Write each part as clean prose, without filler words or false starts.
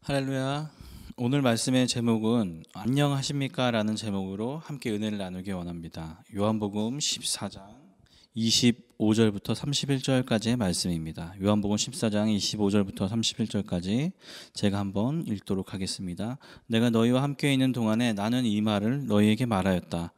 할렐루야. 오늘 말씀의 제목은 안녕하십니까? 라는 제목으로 함께 은혜를 나누기 원합니다. 요한복음 14장 25절부터 31절까지의 말씀입니다. 요한복음 14장 25절부터 31절까지 제가 한번 읽도록 하겠습니다. 내가 너희와 함께 있는 동안에 나는 이 말을 너희에게 말하였다.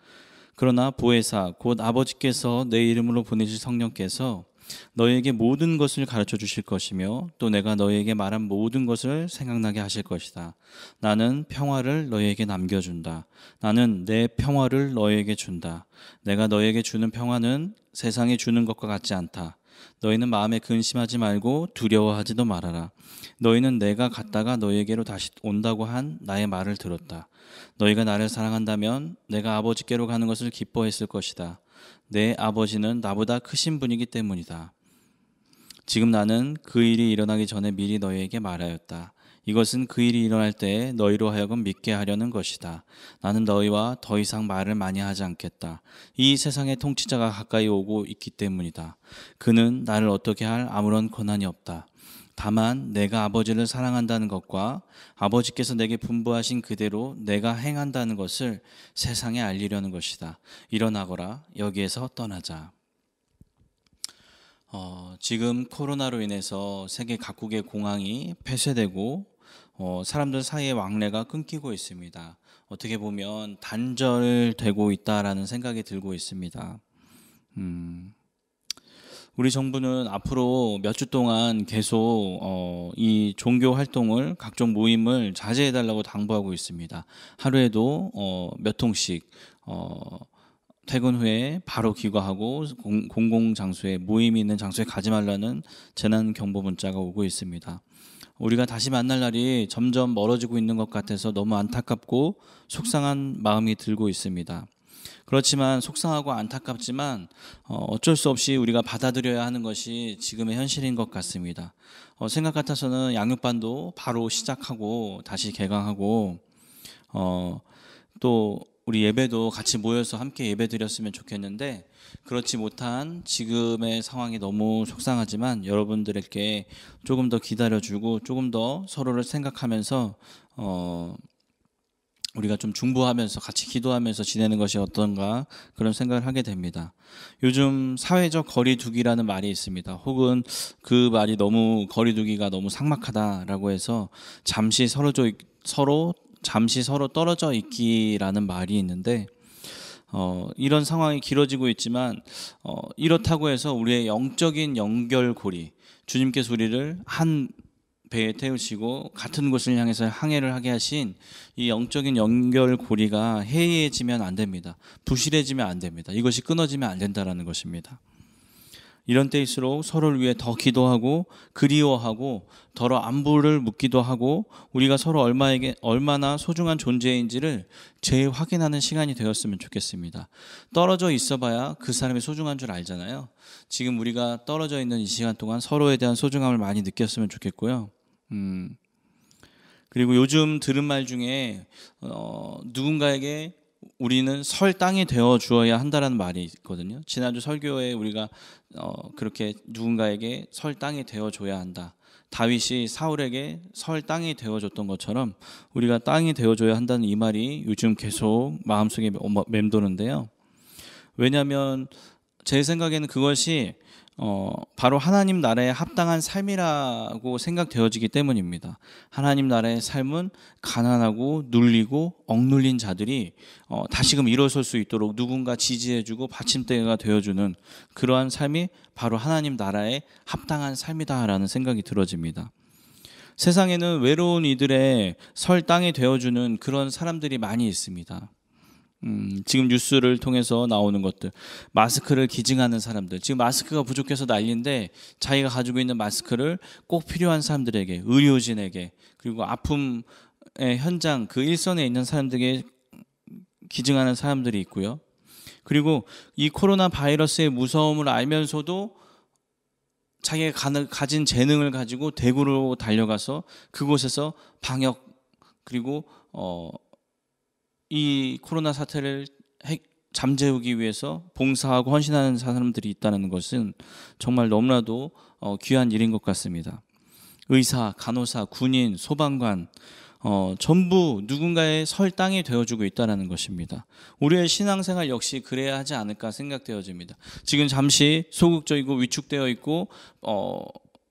그러나 보혜사 곧 아버지께서 내 이름으로 보내실 성령께서 너희에게 모든 것을 가르쳐 주실 것이며 또 내가 너희에게 말한 모든 것을 생각나게 하실 것이다. 나는 평화를 너희에게 남겨준다. 나는 내 평화를 너희에게 준다. 내가 너희에게 주는 평화는 세상에 주는 것과 같지 않다. 너희는 마음에 근심하지 말고 두려워하지도 말아라. 너희는 내가 갔다가 너희에게로 다시 온다고 한 나의 말을 들었다. 너희가 나를 사랑한다면 내가 아버지께로 가는 것을 기뻐했을 것이다. 내 아버지는 나보다 크신 분이기 때문이다. 지금 나는 그 일이 일어나기 전에 미리 너희에게 말하였다. 이것은 그 일이 일어날 때에 너희로 하여금 믿게 하려는 것이다. 나는 너희와 더 이상 말을 많이 하지 않겠다. 이 세상의 통치자가 가까이 오고 있기 때문이다. 그는 나를 어떻게 할 아무런 권한이 없다. 다만 내가 아버지를 사랑한다는 것과 아버지께서 내게 분부하신 그대로 내가 행한다는 것을 세상에 알리려는 것이다. 일어나거라. 여기에서 떠나자. 지금 코로나로 인해서 세계 각국의 공항이 폐쇄되고 사람들 사이의 왕래가 끊기고 있습니다. 어떻게 보면 단절되고 있다라는 생각이 들고 있습니다. 우리 정부는 앞으로 몇 주 동안 계속 이 종교 활동을 각종 모임을 자제해달라고 당부하고 있습니다. 하루에도 몇 통씩 퇴근 후에 바로 귀가하고 공공장소에 모임이 있는 장소에 가지 말라는 재난 경보 문자가 오고 있습니다. 우리가 다시 만날 날이 점점 멀어지고 있는 것 같아서 너무 안타깝고 속상한 마음이 들고 있습니다. 그렇지만 속상하고 안타깝지만 어쩔 수 없이 우리가 받아들여야 하는 것이 지금의 현실인 것 같습니다. 생각 같아서는 양육반도 바로 시작하고 다시 개강하고 또 우리 예배도 같이 모여서 함께 예배 드렸으면 좋겠는데 그렇지 못한 지금의 상황이 너무 속상하지만 여러분들에게 조금 더 기다려주고 조금 더 서로를 생각하면서 우리가 좀 중보하면서 같이 기도하면서 지내는 것이 어떤가 그런 생각을 하게 됩니다. 요즘 사회적 거리두기라는 말이 있습니다. 혹은 그 말이 너무 거리두기가 너무 삭막하다라고 해서 잠시 서로 떨어져 있기라는 말이 있는데 이런 상황이 길어지고 있지만 이렇다고 해서 우리의 영적인 연결고리 주님께서 우리를 한 배에 태우시고 같은 곳을 향해서 항해를 하게 하신 이 영적인 연결고리가 해이해지면 안 됩니다. 부실해지면 안 됩니다. 이것이 끊어지면 안 된다는 것입니다. 이런 때일수록 서로를 위해 더 기도하고 그리워하고 더러 안부를 묻기도 하고 우리가 서로 얼마나 소중한 존재인지를 재확인하는 시간이 되었으면 좋겠습니다. 떨어져 있어봐야 그 사람이 소중한 줄 알잖아요. 지금 우리가 떨어져 있는 이 시간 동안 서로에 대한 소중함을 많이 느꼈으면 좋겠고요. 그리고 요즘 들은 말 중에 누군가에게 우리는 설 땅이 되어 주어야 한다라는 말이 있거든요. 지난주 설교에 우리가 그렇게 누군가에게 설 땅이 되어 줘야 한다. 다윗이 사울에게 설 땅이 되어 줬던 것처럼 우리가 땅이 되어 줘야 한다는 이 말이 요즘 계속 마음속에 맴도는데요. 왜냐하면 제 생각에는 그것이 바로 하나님 나라에 합당한 삶이라고 생각되어지기 때문입니다. 하나님 나라의 삶은 가난하고 눌리고 억눌린 자들이 다시금 일어설 수 있도록 누군가 지지해주고 받침대가 되어주는 그러한 삶이 바로 하나님 나라에 합당한 삶이다라는 생각이 들어집니다. 세상에는 외로운 이들의 설 땅이 되어주는 그런 사람들이 많이 있습니다. 지금 뉴스를 통해서 나오는 것들, 마스크를 기증하는 사람들, 지금 마스크가 부족해서 난리인데 자기가 가지고 있는 마스크를 꼭 필요한 사람들에게, 의료진에게, 그리고 아픔의 현장 그 일선에 있는 사람들에게 기증하는 사람들이 있고요. 그리고 이 코로나 바이러스의 무서움을 알면서도 자기가 가진 재능을 가지고 대구로 달려가서 그곳에서 방역 그리고 이 코로나 사태를 잠재우기 위해서 봉사하고 헌신하는 사람들이 있다는 것은 정말 너무나도 귀한 일인 것 같습니다. 의사, 간호사, 군인, 소방관 전부 누군가의 설 땅이 되어주고 있다는 것입니다. 우리의 신앙생활 역시 그래야 하지 않을까 생각되어집니다. 지금 잠시 소극적이고 위축되어 있고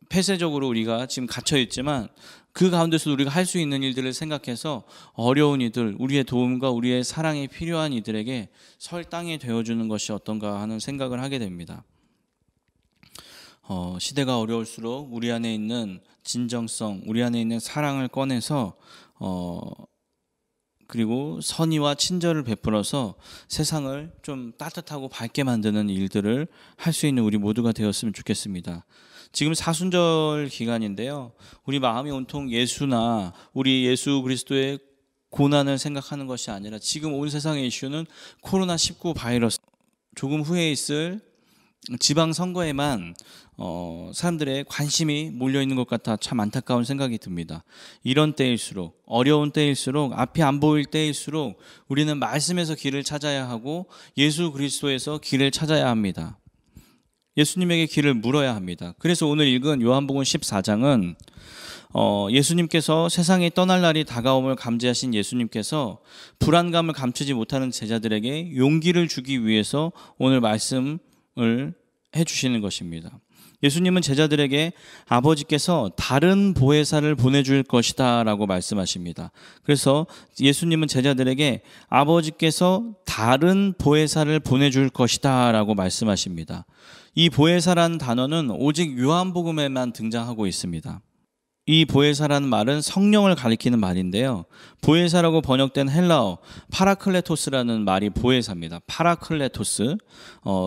폐쇄적으로 우리가 지금 갇혀 있지만 그 가운데서 우리가 할 수 있는 일들을 생각해서 어려운 이들, 우리의 도움과 우리의 사랑이 필요한 이들에게 설 땅이 되어주는 것이 어떤가 하는 생각을 하게 됩니다. 시대가 어려울수록 우리 안에 있는 진정성, 우리 안에 있는 사랑을 꺼내서 그리고 선의와 친절을 베풀어서 세상을 좀 따뜻하고 밝게 만드는 일들을 할 수 있는 우리 모두가 되었으면 좋겠습니다. 지금 사순절 기간인데요. 우리 마음이 온통 예수나 우리 예수 그리스도의 고난을 생각하는 것이 아니라 지금 온 세상의 이슈는 코로나19 바이러스, 조금 후에 있을 지방선거에만 사람들의 관심이 몰려있는 것 같아 참 안타까운 생각이 듭니다. 이런 때일수록, 어려운 때일수록, 앞이 안 보일 때일수록 우리는 말씀에서 길을 찾아야 하고 예수 그리스도에서 길을 찾아야 합니다. 예수님에게 길을 물어야 합니다. 그래서 오늘 읽은 요한복음 14장은 예수님께서 세상에 떠날 날이 다가옴을 감지하신 예수님께서 불안감을 감추지 못하는 제자들에게 용기를 주기 위해서 오늘 말씀을 해주시는 것입니다. 예수님은 제자들에게 아버지께서 다른 보혜사를 보내줄 것이다 라고 말씀하십니다. 그래서 예수님은 제자들에게 아버지께서 다른 보혜사를 보내줄 것이다 라고 말씀하십니다. 이 보혜사라는 단어는 오직 요한복음에만 등장하고 있습니다. 이 보혜사라는 말은 성령을 가리키는 말인데요. 보혜사라고 번역된 헬라어 파라클레토스라는 말이 보혜사입니다. 파라클레토스.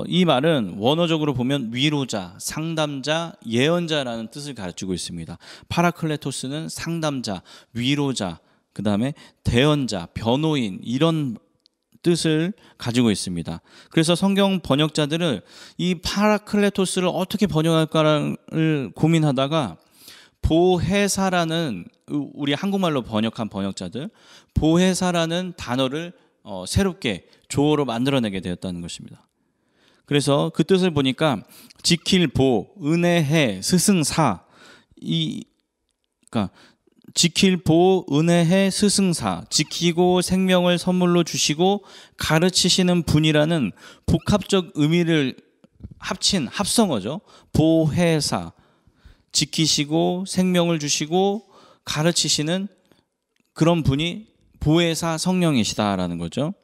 이 말은 원어적으로 보면 위로자, 상담자, 예언자라는 뜻을 가지고 있습니다. 파라클레토스는 상담자, 위로자, 그 다음에 대언자, 변호인 이런 뜻을 가지고 있습니다. 그래서 성경 번역자들은 이 파라클레토스를 어떻게 번역할까를 고민하다가 보혜사라는, 우리 한국말로 번역한 번역자들, 보혜사라는 단어를 새롭게 조어로 만들어내게 되었다는 것입니다. 그래서 그 뜻을 보니까 지킬 보, 은혜해, 스승사, 그러니까 지킬 보, 은혜해, 스승사, 지키고 생명을 선물로 주시고 가르치시는 분이라는 복합적 의미를 합친 합성어죠. 보혜사, 지키시고 생명을 주시고 가르치시는 그런 분이 보혜사 성령이시다라는 거죠.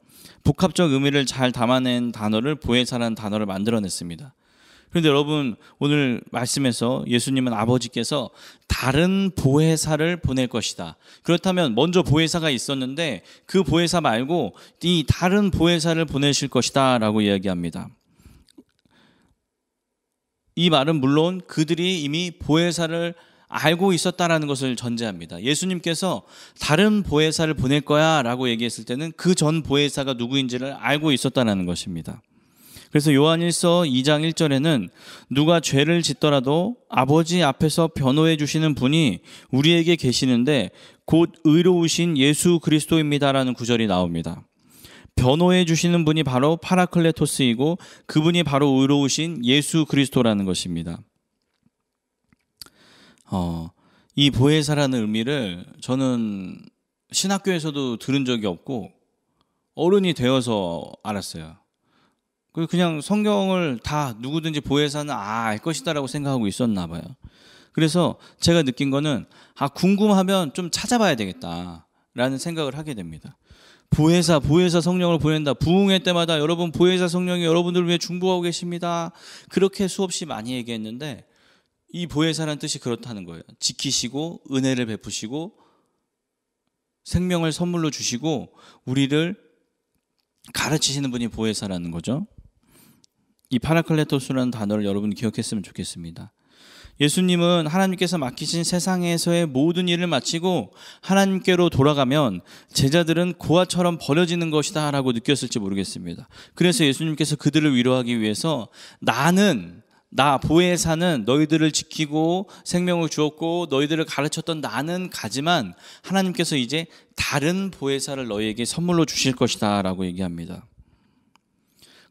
복합적 의미를 잘 담아낸 단어를 보혜사라는 단어를 만들어냈습니다. 그런데 여러분, 오늘 말씀에서 예수님은 아버지께서 다른 보혜사를 보낼 것이다. 그렇다면 먼저 보혜사가 있었는데 그 보혜사 말고 이 다른 보혜사를 보내실 것이다 라고 이야기합니다. 이 말은 물론 그들이 이미 보혜사를 알고 있었다라는 것을 전제합니다. 예수님께서 다른 보혜사를 보낼 거야 라고 얘기했을 때는 그 전 보혜사가 누구인지를 알고 있었다는 것입니다. 그래서 요한일서 2장 1절에는 누가 죄를 짓더라도 아버지 앞에서 변호해 주시는 분이 우리에게 계시는데 곧 의로우신 예수 그리스도입니다라는 구절이 나옵니다. 변호해 주시는 분이 바로 파라클레토스이고 그분이 바로 의로우신 예수 그리스도라는 것입니다. 이 보혜사라는 의미를 저는 신학교에서도 들은 적이 없고 어른이 되어서 알았어요. 그냥 성경을 다 누구든지 보혜사는 알 것이다라고 생각하고 있었나 봐요. 그래서 제가 느낀 거는 궁금하면 좀 찾아봐야 되겠다라는 생각을 하게 됩니다. 보혜사 성령을 보낸다. 부흥회 때마다 여러분 보혜사 성령이 여러분들을 위해 중보하고 계십니다. 그렇게 수없이 많이 얘기했는데 이 보혜사라는 뜻이 그렇다는 거예요. 지키시고 은혜를 베푸시고 생명을 선물로 주시고 우리를 가르치시는 분이 보혜사라는 거죠. 이 파라클레토스라는 단어를 여러분이 기억했으면 좋겠습니다. 예수님은 하나님께서 맡기신 세상에서의 모든 일을 마치고 하나님께로 돌아가면 제자들은 고아처럼 버려지는 것이다 라고 느꼈을지 모르겠습니다. 그래서 예수님께서 그들을 위로하기 위해서 나 보혜사는 너희들을 지키고 생명을 주었고 너희들을 가르쳤던 나는 가지만 하나님께서 이제 다른 보혜사를 너희에게 선물로 주실 것이다 라고 얘기합니다.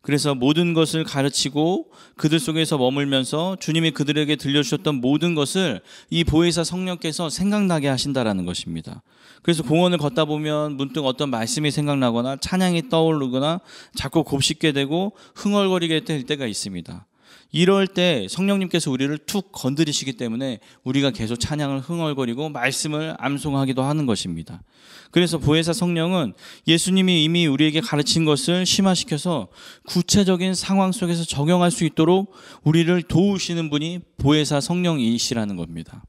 그래서 모든 것을 가르치고 그들 속에서 머물면서 주님이 그들에게 들려주셨던 모든 것을 이 보혜사 성령께서 생각나게 하신다라는 것입니다. 그래서 공원을 걷다 보면 문득 어떤 말씀이 생각나거나 찬양이 떠오르거나 자꾸 곱씹게 되고 흥얼거리게 될 때가 있습니다. 이럴 때 성령님께서 우리를 툭 건드리시기 때문에 우리가 계속 찬양을 흥얼거리고 말씀을 암송하기도 하는 것입니다. 그래서 보혜사 성령은 예수님이 이미 우리에게 가르친 것을 심화시켜서 구체적인 상황 속에서 적용할 수 있도록 우리를 도우시는 분이 보혜사 성령이시라는 겁니다.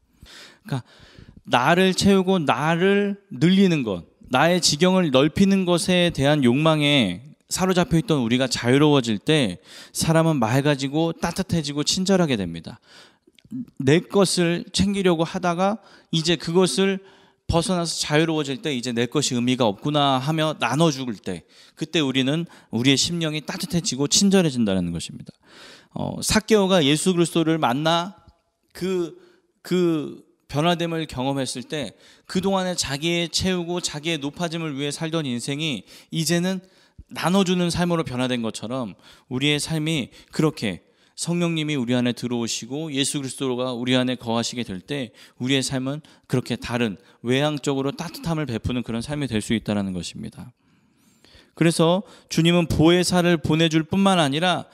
그러니까 나를 채우고 나를 늘리는 것, 나의 지경을 넓히는 것에 대한 욕망에 사로잡혀 있던 우리가 자유로워질 때 사람은 맑아지고 따뜻해지고 친절하게 됩니다. 내 것을 챙기려고 하다가 이제 그것을 벗어나서 자유로워질 때 이제 내 것이 의미가 없구나 하며 나눠 죽을 때, 그때 우리는 우리의 심령이 따뜻해지고 친절해진다는 것입니다. 삭개오가 예수 그리스도를 만나 그 변화됨을 경험했을 때 그동안에 자기의 채우고 자기의 높아짐을 위해 살던 인생이 이제는 나눠주는 삶으로 변화된 것처럼 우리의 삶이 그렇게 성령님이 우리 안에 들어오시고 예수 그리스도가 우리 안에 거하시게 될 때 우리의 삶은 그렇게 다른 외향적으로 따뜻함을 베푸는 그런 삶이 될 수 있다는 것입니다. 그래서 주님은 보혜사를 보내줄 뿐만 아니라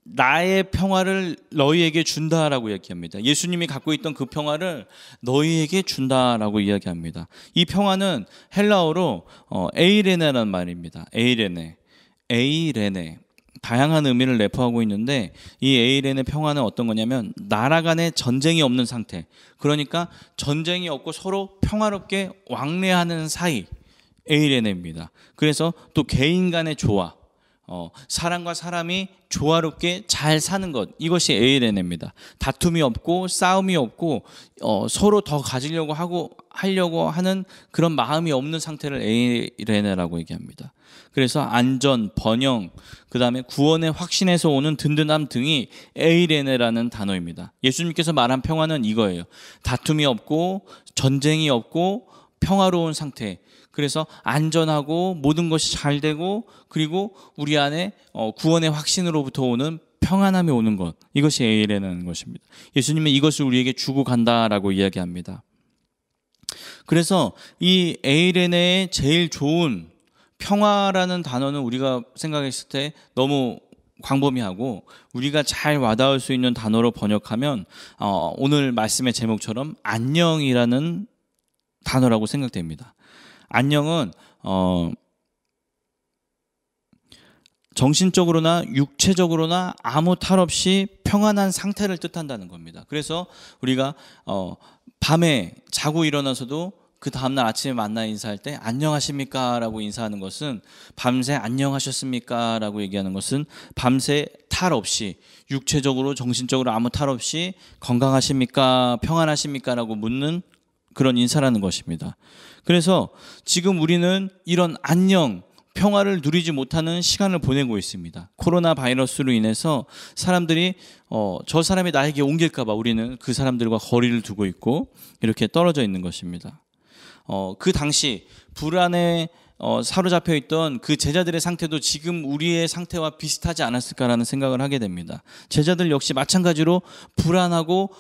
나의 평화를 너희에게 준다라고 얘기합니다. 예수님이 갖고 있던 그 평화를 너희에게 준다라고 이야기합니다. 이 평화는 헬라어로 에이레네라는 말입니다. 에이레네. 다양한 의미를 내포하고 있는데 이 에이레네 평화는 어떤 거냐면 나라 간에 전쟁이 없는 상태, 그러니까 전쟁이 없고 서로 평화롭게 왕래하는 사이, 에이레네입니다. 그래서 또 개인 간의 조화, 사람과 사람이 조화롭게 잘 사는 것, 이것이 에이레네입니다. 다툼이 없고 싸움이 없고 서로 더 가지려고 하려고 하는 그런 마음이 없는 상태를 에이레네라고 얘기합니다. 그래서 안전, 번영, 그 다음에 구원의 확신에서 오는 든든함 등이 에이레네라는 단어입니다. 예수님께서 말한 평화는 이거예요. 다툼이 없고 전쟁이 없고 평화로운 상태, 그래서 안전하고 모든 것이 잘 되고 그리고 우리 안에 구원의 확신으로부터 오는 평안함이 오는 것, 이것이 에이레네라는 것입니다. 예수님은 이것을 우리에게 주고 간다라고 이야기합니다. 그래서 이 에이레네의 제일 좋은 평화라는 단어는 우리가 생각했을 때 너무 광범위하고 우리가 잘 와닿을 수 있는 단어로 번역하면 오늘 말씀의 제목처럼 안녕이라는 단어라고 생각됩니다. 안녕은 정신적으로나 육체적으로나 아무 탈 없이 평안한 상태를 뜻한다는 겁니다. 그래서 우리가 밤에 자고 일어나서도 그 다음날 아침에 만나 인사할 때 안녕하십니까 라고 인사하는 것은, 밤새 안녕하셨습니까 라고 얘기하는 것은 밤새 탈 없이 육체적으로 정신적으로 아무 탈 없이 건강하십니까 평안하십니까 라고 묻는 그런 인사라는 것입니다. 그래서 지금 우리는 이런 안녕, 평화를 누리지 못하는 시간을 보내고 있습니다. 코로나 바이러스로 인해서 사람들이 저 사람이 나에게 옮길까 봐 우리는 그 사람들과 거리를 두고 있고 이렇게 떨어져 있는 것입니다. 그 당시 불안에 사로잡혀 있던 그 제자들의 상태도 지금 우리의 상태와 비슷하지 않았을까라는 생각을 하게 됩니다. 제자들 역시 마찬가지로 불안하고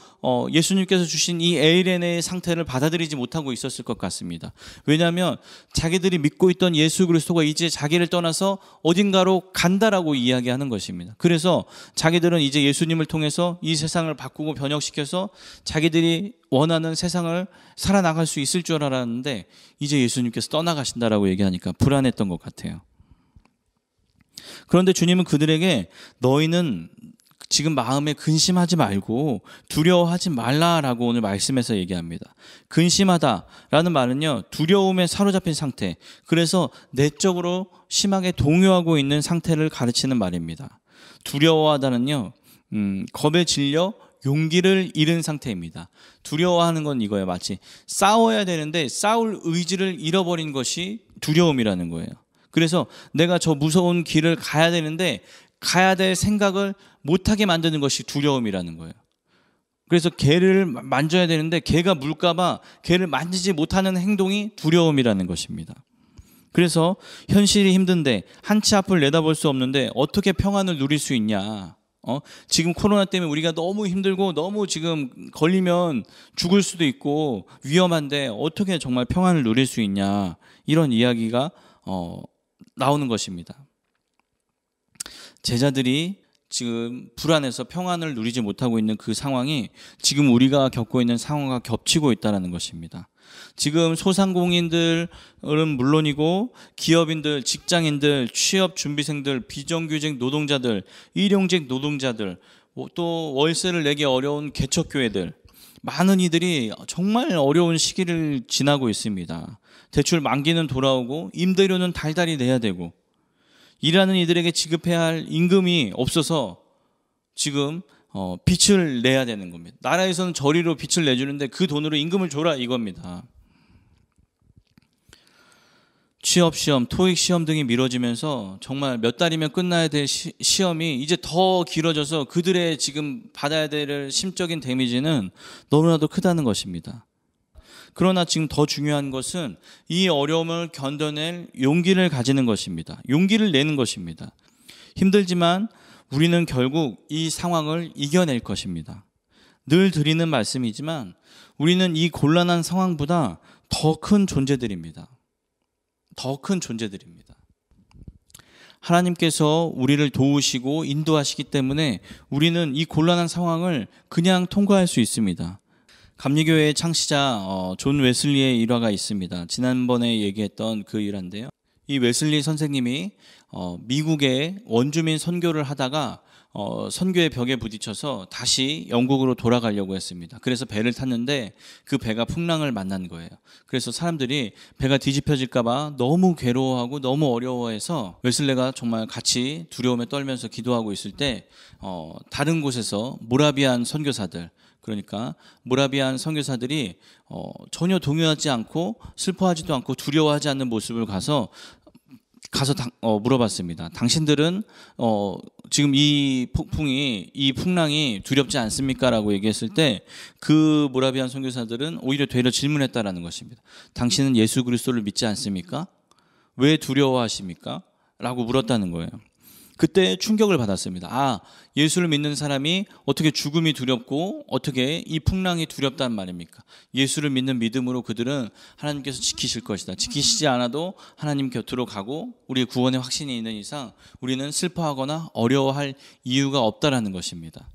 예수님께서 주신 이 에이레네의 상태를 받아들이지 못하고 있었을 것 같습니다. 왜냐하면 자기들이 믿고 있던 예수 그리스도가 이제 자기를 떠나서 어딘가로 간다라고 이야기하는 것입니다. 그래서 자기들은 이제 예수님을 통해서 이 세상을 바꾸고 변혁시켜서 자기들이 원하는 세상을 살아나갈 수 있을 줄 알았는데 이제 예수님께서 떠나가신다라고 얘기하니까 불안했던 것 같아요. 그런데 주님은 그들에게 너희는 지금 마음에 근심하지 말고 두려워하지 말라라고 오늘 말씀에서 얘기합니다. 근심하다라는 말은요, 두려움에 사로잡힌 상태, 그래서 내적으로 심하게 동요하고 있는 상태를 가르치는 말입니다. 두려워하다는요, 겁에 질려 용기를 잃은 상태입니다. 두려워하는 건 이거예요. 마치 싸워야 되는데 싸울 의지를 잃어버린 것이 두려움이라는 거예요. 그래서 내가 저 무서운 길을 가야 되는데 가야 될 생각을 못하게 만드는 것이 두려움이라는 거예요. 그래서 개를 만져야 되는데 개가 물까 봐 개를 만지지 못하는 행동이 두려움이라는 것입니다. 그래서 현실이 힘든데 한 치 앞을 내다볼 수 없는데 어떻게 평안을 누릴 수 있냐? 지금 코로나 때문에 우리가 너무 힘들고 너무 지금 걸리면 죽을 수도 있고 위험한데 어떻게 정말 평안을 누릴 수 있냐? 이런 이야기가 나오는 것입니다. 제자들이 지금 불안해서 평안을 누리지 못하고 있는 그 상황이 지금 우리가 겪고 있는 상황과 겹치고 있다는 것입니다. 지금 소상공인들은 물론이고 기업인들, 직장인들, 취업 준비생들, 비정규직 노동자들, 일용직 노동자들, 또 월세를 내기 어려운 개척교회들, 많은 이들이 정말 어려운 시기를 지나고 있습니다. 대출 만기는 돌아오고 임대료는 달달이 내야 되고 일하는 이들에게 지급해야 할 임금이 없어서 지금 빚을 내야 되는 겁니다. 나라에서는 저리로 빚을 내주는데 그 돈으로 임금을 줘라 이겁니다. 취업시험, 토익시험 등이 미뤄지면서 정말 몇 달이면 끝나야 될 시험이 이제 더 길어져서 그들의 지금 받아야 될 심적인 데미지는 너무나도 크다는 것입니다. 그러나 지금 더 중요한 것은 이 어려움을 견뎌낼 용기를 가지는 것입니다. 용기를 내는 것입니다. 힘들지만 우리는 결국 이 상황을 이겨낼 것입니다. 늘 드리는 말씀이지만 우리는 이 곤란한 상황보다 더 큰 존재들입니다. 더 큰 존재들입니다. 하나님께서 우리를 도우시고 인도하시기 때문에 우리는 이 곤란한 상황을 그냥 통과할 수 있습니다. 감리교회의 창시자 존 웨슬리의 일화가 있습니다. 지난번에 얘기했던 그 일화인데요. 이 웨슬리 선생님이 미국에 원주민 선교를 하다가 선교의 벽에 부딪혀서 다시 영국으로 돌아가려고 했습니다. 그래서 배를 탔는데 그 배가 풍랑을 만난 거예요. 그래서 사람들이 배가 뒤집혀질까 봐 너무 괴로워하고 너무 어려워해서 웨슬리가 정말 같이 두려움에 떨면서 기도하고 있을 때 다른 곳에서 모라비안 선교사들, 그러니까 모라비안 선교사들이 전혀 동요하지 않고 슬퍼하지도 않고 두려워하지 않는 모습을 가서 물어봤습니다. 당신들은 지금 이 풍랑이 두렵지 않습니까? 라고 얘기했을 때 그 모라비안 선교사들은 오히려 되려 질문했다라는 것입니다. 당신은 예수 그리스도를 믿지 않습니까? 왜 두려워하십니까? 라고 물었다는 거예요. 그때 충격을 받았습니다. 예수를 믿는 사람이 어떻게 죽음이 두렵고 어떻게 이 풍랑이 두렵단 말입니까? 예수를 믿는 믿음으로 그들은 하나님께서 지키실 것이다. 지키시지 않아도 하나님 곁으로 가고 우리의 구원의 확신이 있는 이상 우리는 슬퍼하거나 어려워할 이유가 없다라는 것입니다.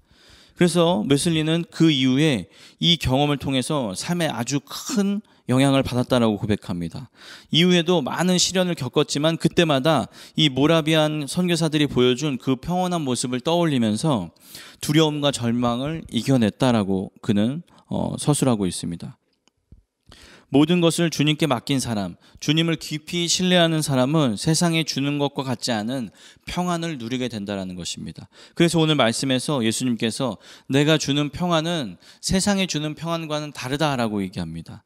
그래서 웨슬리는 그 이후에 이 경험을 통해서 삶에 아주 큰 영향을 받았다라고 고백합니다. 이후에도 많은 시련을 겪었지만 그때마다 이 모라비안 선교사들이 보여준 그 평온한 모습을 떠올리면서 두려움과 절망을 이겨냈다라고 그는 서술하고 있습니다. 모든 것을 주님께 맡긴 사람, 주님을 깊이 신뢰하는 사람은 세상에 주는 것과 같지 않은 평안을 누리게 된다는 것입니다. 그래서 오늘 말씀에서 예수님께서 내가 주는 평안은 세상에 주는 평안과는 다르다라고 얘기합니다.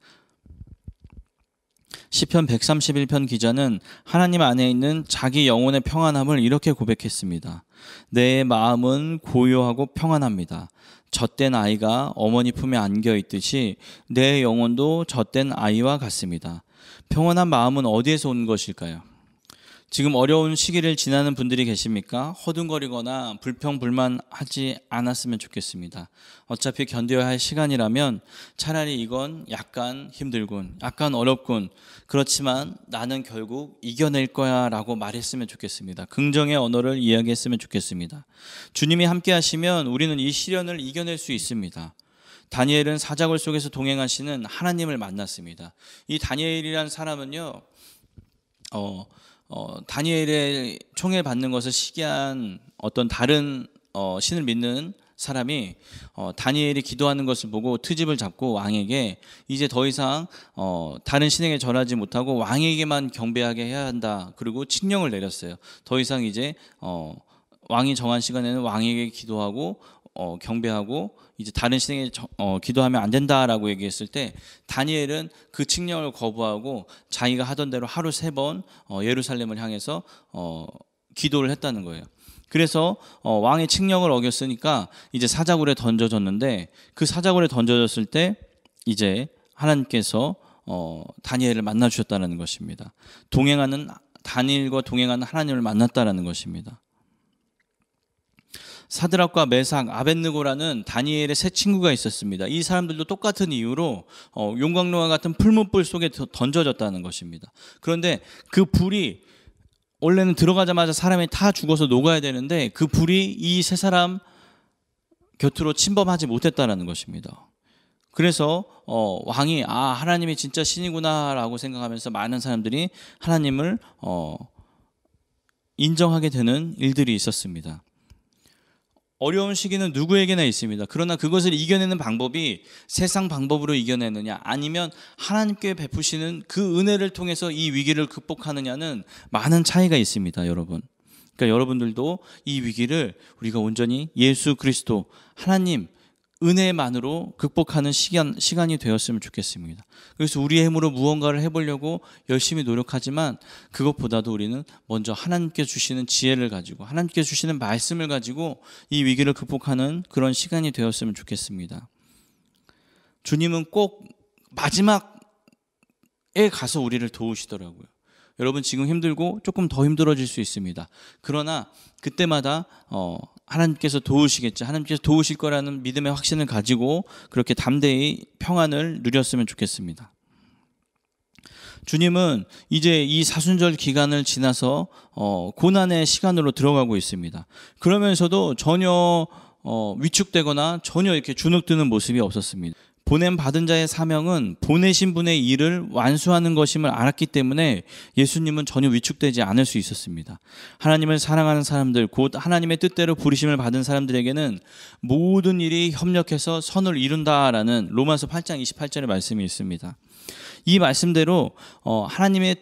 시편 131편 기자는 하나님 안에 있는 자기 영혼의 평안함을 이렇게 고백했습니다. 내 마음은 고요하고 평안합니다. 젖된 아이가 어머니 품에 안겨 있듯이 내 영혼도 젖된 아이와 같습니다. 평안한 마음은 어디에서 온 것일까요? 지금 어려운 시기를 지나는 분들이 계십니까? 허둥거리거나 불평불만하지 않았으면 좋겠습니다. 어차피 견뎌야 할 시간이라면 차라리 이건 약간 힘들군, 약간 어렵군, 그렇지만 나는 결국 이겨낼 거야 라고 말했으면 좋겠습니다. 긍정의 언어를 이야기했으면 좋겠습니다. 주님이 함께 하시면 우리는 이 시련을 이겨낼 수 있습니다. 다니엘은 사자굴 속에서 동행하시는 하나님을 만났습니다. 이 다니엘이라는 사람은요, 다니엘의 총애 받는 것을 시기한 어떤 다른 신을 믿는 사람이 다니엘이 기도하는 것을 보고 트집을 잡고 왕에게 이제 더 이상 다른 신에게 절하지 못하고 왕에게만 경배하게 해야 한다. 그리고 칙령을 내렸어요. 더 이상 이제 왕이 정한 시간에는 왕에게 기도하고 경배하고 이제 다른 신에게 기도하면 안 된다라고 얘기했을 때 다니엘은 그 칙령을 거부하고 자기가 하던 대로 하루 3번 예루살렘을 향해서 기도를 했다는 거예요. 그래서 왕의 칙령을 어겼으니까 이제 사자굴에 던져졌는데 그 사자굴에 던져졌을 때 이제 하나님께서 다니엘을 만나 주셨다는 것입니다. 다니엘과 동행하는 하나님을 만났다라는 것입니다. 사드락과 메삭, 아벳느고라는 다니엘의 세 친구가 있었습니다. 이 사람들도 똑같은 이유로 용광로와 같은 풀무불 속에 던져졌다는 것입니다. 그런데 그 불이 원래는 들어가자마자 사람이 다 죽어서 녹아야 되는데 그 불이 이 세 사람 곁으로 침범하지 못했다는 것입니다. 그래서 왕이 하나님이 진짜 신이구나라고 생각하면서 많은 사람들이 하나님을 인정하게 되는 일들이 있었습니다. 어려운 시기는 누구에게나 있습니다. 그러나 그것을 이겨내는 방법이 세상 방법으로 이겨내느냐 아니면 하나님께 베푸시는 그 은혜를 통해서 이 위기를 극복하느냐는 많은 차이가 있습니다, 여러분. 그러니까 여러분들도 이 위기를 우리가 온전히 예수 그리스도 하나님 은혜만으로 극복하는 시간이 되었으면 좋겠습니다. 그래서 우리의 힘으로 무언가를 해보려고 열심히 노력하지만 그것보다도 우리는 먼저 하나님께 주시는 지혜를 가지고 하나님께 주시는 말씀을 가지고 이 위기를 극복하는 그런 시간이 되었으면 좋겠습니다. 주님은 꼭 마지막에 가서 우리를 도우시더라고요. 여러분 지금 힘들고 조금 더 힘들어질 수 있습니다. 그러나 그때마다 하나님께서 도우시겠죠. 하나님께서 도우실 거라는 믿음의 확신을 가지고 그렇게 담대히 평안을 누렸으면 좋겠습니다. 주님은 이제 이 사순절 기간을 지나서 고난의 시간으로 들어가고 있습니다. 그러면서도 전혀 위축되거나 전혀 이렇게 주눅드는 모습이 없었습니다. 보냄 받은 자의 사명은 보내신 분의 일을 완수하는 것임을 알았기 때문에 예수님은 전혀 위축되지 않을 수 있었습니다. 하나님을 사랑하는 사람들, 곧 하나님의 뜻대로 부르심을 받은 사람들에게는 모든 일이 협력해서 선을 이룬다라는 로마서 8장 28절의 말씀이 있습니다. 이 말씀대로 하나님의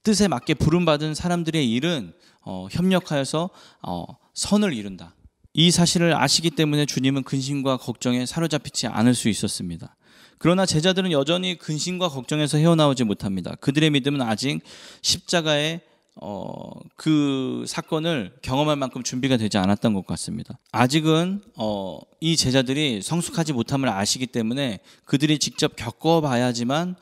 뜻에 맞게 부름받은 사람들의 일은 협력하여서 선을 이룬다. 이 사실을 아시기 때문에 주님은 근심과 걱정에 사로잡히지 않을 수 있었습니다. 그러나 제자들은 여전히 근심과 걱정에서 헤어나오지 못합니다. 그들의 믿음은 아직 십자가의 그 사건을 경험할 만큼 준비가 되지 않았던 것 같습니다. 아직은 이 제자들이 성숙하지 못함을 아시기 때문에 그들이 직접 겪어봐야지만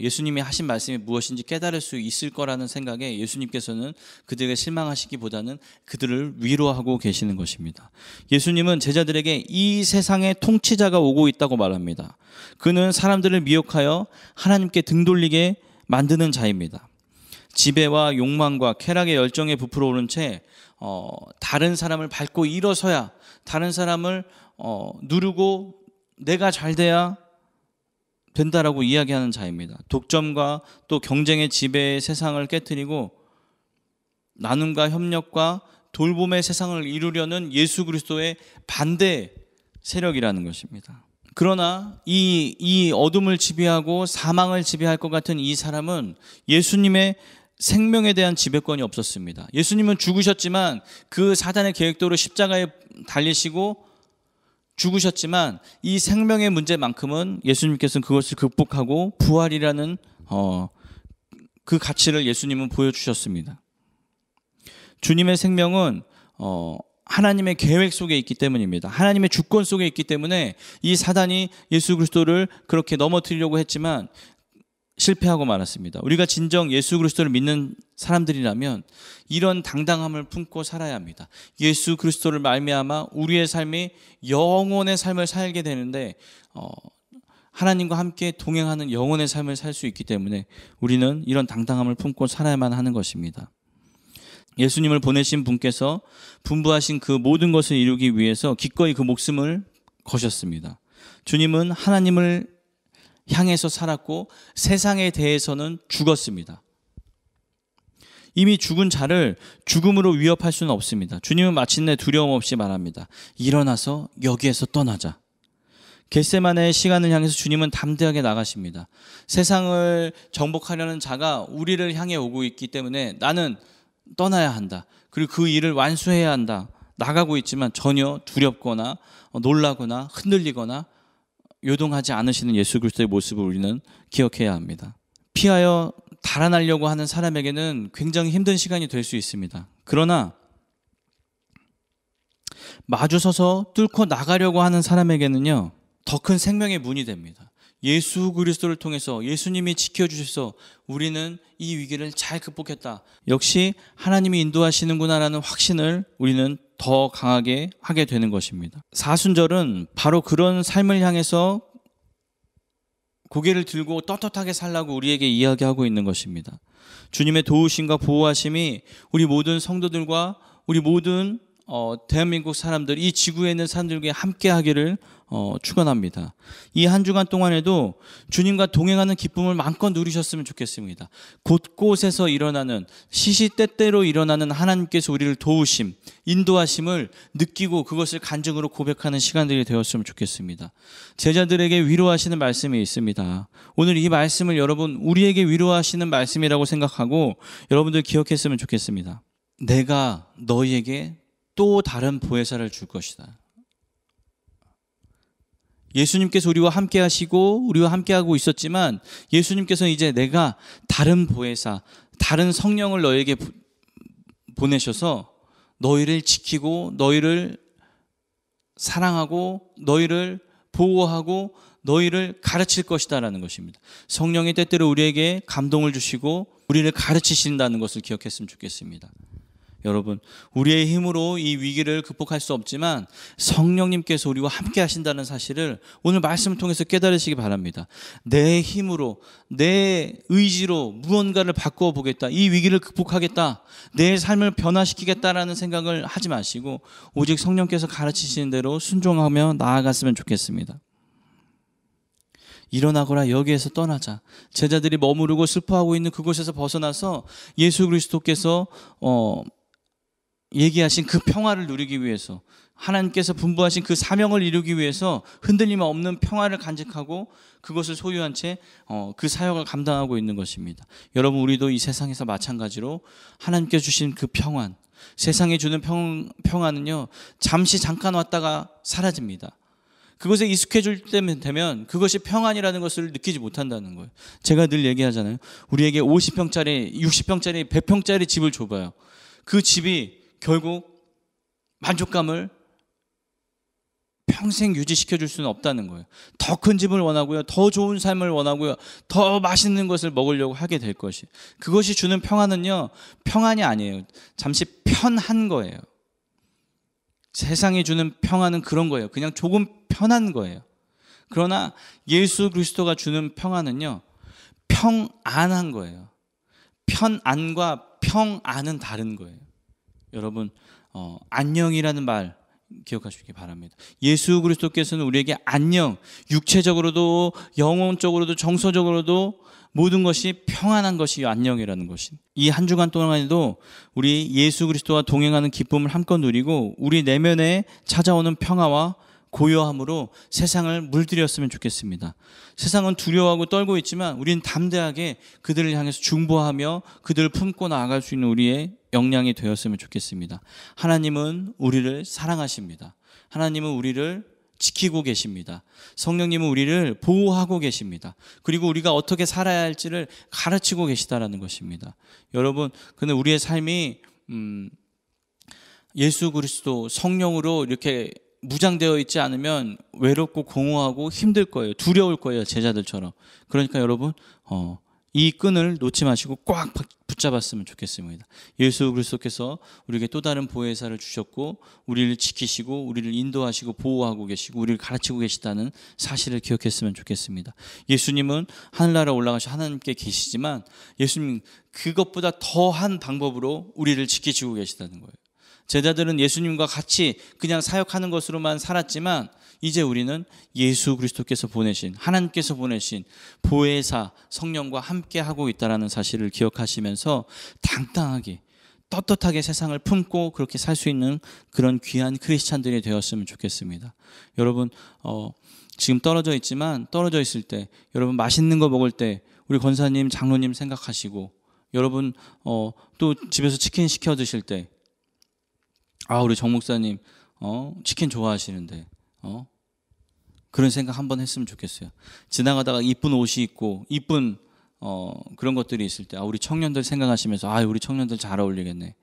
예수님이 하신 말씀이 무엇인지 깨달을 수 있을 거라는 생각에 예수님께서는 그들에게 실망하시기보다는 그들을 위로하고 계시는 것입니다. 예수님은 제자들에게 이 세상의 통치자가 오고 있다고 말합니다. 그는 사람들을 미혹하여 하나님께 등 돌리게 만드는 자입니다. 지배와 욕망과 쾌락의 열정에 부풀어 오른 채 다른 사람을 밟고 일어서야, 다른 사람을 누르고 내가 잘 돼야 된다라고 이야기하는 자입니다. 독점과 또 경쟁의 지배의 세상을 깨트리고 나눔과 협력과 돌봄의 세상을 이루려는 예수 그리스도의 반대 세력이라는 것입니다. 그러나 이 어둠을 지배하고 사망을 지배할 것 같은 이 사람은 예수님의 생명에 대한 지배권이 없었습니다. 예수님은 죽으셨지만 그 사단의 계획대로 십자가에 달리시고 죽으셨지만 이 생명의 문제만큼은 예수님께서는 그것을 극복하고 부활이라는 그 가치를 예수님은 보여주셨습니다. 주님의 생명은 하나님의 계획 속에 있기 때문입니다. 하나님의 주권 속에 있기 때문에 이 사단이 예수 그리스도를 그렇게 넘어뜨리려고 했지만 실패하고 말았습니다. 우리가 진정 예수 그리스도를 믿는 사람들이라면 이런 당당함을 품고 살아야 합니다. 예수 그리스도를 말미암아 우리의 삶이 영원의 삶을 살게 되는데 하나님과 함께 동행하는 영원의 삶을 살 수 있기 때문에 우리는 이런 당당함을 품고 살아야만 하는 것입니다. 예수님을 보내신 분께서 분부하신 그 모든 것을 이루기 위해서 기꺼이 그 목숨을 거셨습니다. 주님은 하나님을 향해서 살았고 세상에 대해서는 죽었습니다. 이미 죽은 자를 죽음으로 위협할 수는 없습니다. 주님은 마침내 두려움 없이 말합니다. 일어나서 여기에서 떠나자. 겟세마네의 시간을 향해서 주님은 담대하게 나가십니다. 세상을 정복하려는 자가 우리를 향해 오고 있기 때문에 나는 떠나야 한다. 그리고 그 일을 완수해야 한다. 나가고 있지만 전혀 두렵거나 놀라거나 흔들리거나 요동하지 않으시는 예수 그리스도의 모습을 우리는 기억해야 합니다. 피하여 달아나려고 하는 사람에게는 굉장히 힘든 시간이 될 수 있습니다. 그러나 마주서서 뚫고 나가려고 하는 사람에게는요, 더 큰 생명의 문이 됩니다. 예수 그리스도를 통해서 예수님이 지켜주셔서 우리는 이 위기를 잘 극복했다. 역시 하나님이 인도하시는구나라는 확신을 우리는 더 강하게 하게 되는 것입니다. 사순절은 바로 그런 삶을 향해서 고개를 들고 떳떳하게 살라고 우리에게 이야기하고 있는 것입니다. 주님의 도우심과 보호하심이 우리 모든 성도들과 우리 모든 대한민국 사람들, 이 지구에 있는 사람들에게 함께 하기를 축원합니다. 이 한 주간 동안에도 주님과 동행하는 기쁨을 마음껏 누리셨으면 좋겠습니다. 곳곳에서 일어나는 시시때때로 일어나는 하나님께서 우리를 도우심, 인도하심을 느끼고 그것을 간증으로 고백하는 시간들이 되었으면 좋겠습니다. 제자들에게 위로하시는 말씀이 있습니다. 오늘 이 말씀을 여러분 우리에게 위로하시는 말씀이라고 생각하고 여러분들 기억했으면 좋겠습니다. 내가 너희에게 또 다른 보혜사를 줄 것이다. 예수님께서 우리와 함께 하시고 우리와 함께 하고 있었지만 예수님께서는 이제 내가 다른 보혜사, 다른 성령을 너에게 보내셔서 너희를 지키고 너희를 사랑하고 너희를 보호하고 너희를 가르칠 것이다라는 것입니다. 성령이 때때로 우리에게 감동을 주시고 우리를 가르치신다는 것을 기억했으면 좋겠습니다. 여러분, 우리의 힘으로 이 위기를 극복할 수 없지만 성령님께서 우리와 함께 하신다는 사실을 오늘 말씀을 통해서 깨달으시기 바랍니다. 내 힘으로, 내 의지로 무언가를 바꾸어 보겠다, 이 위기를 극복하겠다, 내 삶을 변화시키겠다라는 생각을 하지 마시고 오직 성령께서 가르치시는 대로 순종하며 나아갔으면 좋겠습니다. 일어나거라, 여기에서 떠나자. 제자들이 머무르고 슬퍼하고 있는 그곳에서 벗어나서 예수 그리스도께서 얘기하신 그 평화를 누리기 위해서, 하나님께서 분부하신 그 사명을 이루기 위해서 흔들림 없는 평화를 간직하고 그것을 소유한 채 그 사역을 감당하고 있는 것입니다. 여러분, 우리도 이 세상에서 마찬가지로 하나님께서 주신 그 평안, 세상에 주는 평안은요, 잠깐 왔다가 사라집니다. 그것에 익숙해질 때면 되면 그것이 평안이라는 것을 느끼지 못한다는 거예요. 제가 늘 얘기하잖아요. 우리에게 50평짜리, 60평짜리, 100평짜리 집을 줘봐요. 그 집이 결국 만족감을 평생 유지시켜 줄 수는 없다는 거예요. 더 큰 집을 원하고요, 더 좋은 삶을 원하고요, 더 맛있는 것을 먹으려고 하게 될 것이, 그것이 주는 평안은요, 평안이 아니에요. 잠시 편한 거예요. 세상이 주는 평안은 그런 거예요. 그냥 조금 편한 거예요. 그러나 예수 그리스도가 주는 평안은요, 평안한 거예요. 편안과 평안은 다른 거예요. 여러분, 안녕이라는 말 기억하시기 바랍니다. 예수 그리스도께서는 우리에게 안녕, 육체적으로도 영혼적으로도 정서적으로도 모든 것이 평안한 것이 안녕이라는 것이, 이 한 주간 동안에도 우리 예수 그리스도와 동행하는 기쁨을 함께 누리고 우리 내면에 찾아오는 평화와 고요함으로 세상을 물들였으면 좋겠습니다. 세상은 두려워하고 떨고 있지만 우리는 담대하게 그들을 향해서 중보하며 그들을 품고 나아갈 수 있는 우리의 역량이 되었으면 좋겠습니다. 하나님은 우리를 사랑하십니다. 하나님은 우리를 지키고 계십니다. 성령님은 우리를 보호하고 계십니다. 그리고 우리가 어떻게 살아야 할지를 가르치고 계시다라는 것입니다. 여러분, 근데 우리의 삶이 예수 그리스도 성령으로 이렇게 무장되어 있지 않으면 외롭고 공허하고 힘들 거예요. 두려울 거예요. 제자들처럼. 그러니까 여러분, 이 끈을 놓지 마시고 꽉 붙잡았으면 좋겠습니다. 예수 그리스도께서 우리에게 또 다른 보혜사를 주셨고 우리를 지키시고 우리를 인도하시고 보호하고 계시고 우리를 가르치고 계시다는 사실을 기억했으면 좋겠습니다. 예수님은 하늘나라 올라가셔 하나님께 계시지만 예수님 그것보다 더한 방법으로 우리를 지키시고 계시다는 거예요. 제자들은 예수님과 같이 그냥 사역하는 것으로만 살았지만 이제 우리는 예수 그리스도께서 보내신, 하나님께서 보내신 보혜사 성령과 함께 하고 있다는 사실을 기억하시면서 당당하게 떳떳하게 세상을 품고 그렇게 살 수 있는 그런 귀한 크리스찬들이 되었으면 좋겠습니다. 여러분, 지금 떨어져 있지만 떨어져 있을 때 여러분 맛있는 거 먹을 때 우리 권사님, 장로님 생각하시고, 여러분 또 집에서 치킨 시켜 드실 때 우리 정 목사님 치킨 좋아하시는데 그런 생각 한번 했으면 좋겠어요. 지나가다가 이쁜 옷이 있고 이쁜 그런 것들이 있을 때 우리 청년들 생각하시면서 우리 청년들 잘 어울리겠네,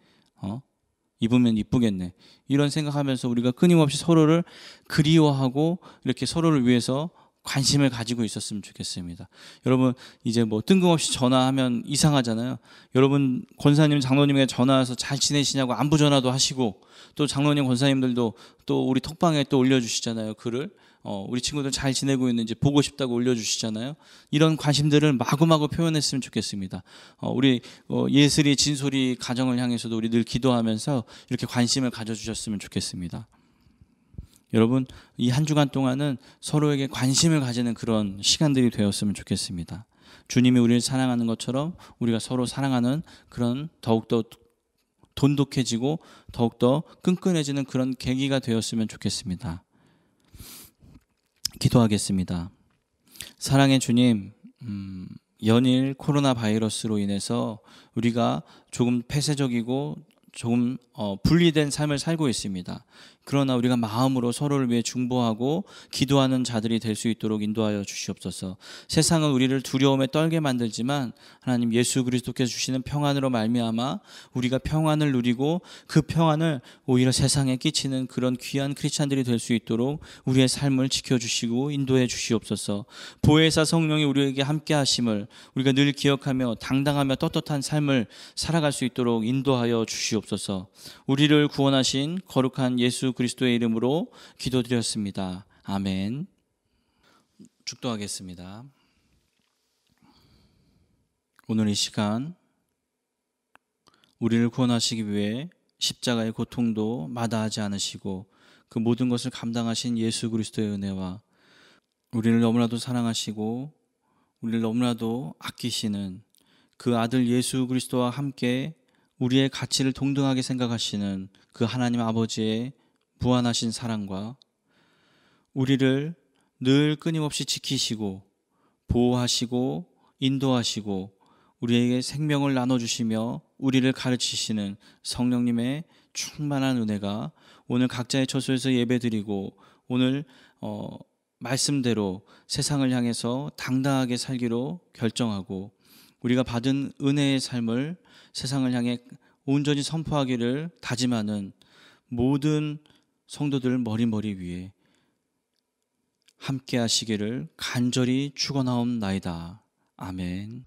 입으면 이쁘겠네, 이런 생각하면서 우리가 끊임없이 서로를 그리워하고 이렇게 서로를 위해서 관심을 가지고 있었으면 좋겠습니다. 여러분 이제 뭐 뜬금없이 전화하면 이상하잖아요. 여러분 권사님 장로님에게 전화해서 잘 지내시냐고 안부 전화도 하시고, 또 장로님 권사님들도 또 우리 톡방에 또 올려주시잖아요. 글을 우리 친구들 잘 지내고 있는지 보고 싶다고 올려주시잖아요. 이런 관심들을 마구마구 표현했으면 좋겠습니다. 우리 예슬이 진솔이 가정을 향해서도 우리 늘 기도하면서 이렇게 관심을 가져주셨으면 좋겠습니다. 여러분 이 한 주간 동안은 서로에게 관심을 가지는 그런 시간들이 되었으면 좋겠습니다. 주님이 우리를 사랑하는 것처럼 우리가 서로 사랑하는 그런 더욱더 돈독해지고 더욱더 끈끈해지는 그런 계기가 되었으면 좋겠습니다. 기도하겠습니다. 사랑의 주님, 연일 코로나 바이러스로 인해서 우리가 조금 폐쇄적이고 조금 분리된 삶을 살고 있습니다. 그러나 우리가 마음으로 서로를 위해 중보하고 기도하는 자들이 될 수 있도록 인도하여 주시옵소서. 세상은 우리를 두려움에 떨게 만들지만 하나님 예수 그리스도께서 주시는 평안으로 말미암아 우리가 평안을 누리고 그 평안을 오히려 세상에 끼치는 그런 귀한 크리스찬들이 될 수 있도록 우리의 삶을 지켜주시고 인도해 주시옵소서. 보혜사 성령이 우리에게 함께 하심을 우리가 늘 기억하며 당당하며 떳떳한 삶을 살아갈 수 있도록 인도하여 주시옵소서. 우리를 구원하신 거룩한 예수 그리스도의 이름으로 기도드렸습니다. 아멘. 축도하겠습니다. 오늘 이 시간 우리를 구원하시기 위해 십자가의 고통도 마다하지 않으시고 그 모든 것을 감당하신 예수 그리스도의 은혜와 우리를 너무나도 사랑하시고 우리를 너무나도 아끼시는 그 아들 예수 그리스도와 함께 우리의 가치를 동등하게 생각하시는 그 하나님 아버지의 무한하신 사랑과 우리를 늘 끊임없이 지키시고 보호하시고 인도하시고 우리에게 생명을 나눠주시며 우리를 가르치시는 성령님의 충만한 은혜가 오늘 각자의 처소에서 예배드리고 오늘 말씀대로 세상을 향해서 당당하게 살기로 결정하고 우리가 받은 은혜의 삶을 세상을 향해 온전히 선포하기를 다짐하는 모든 성도들 머리 위에 함께 하시기를 간절히 축원하옵나이다. 아멘.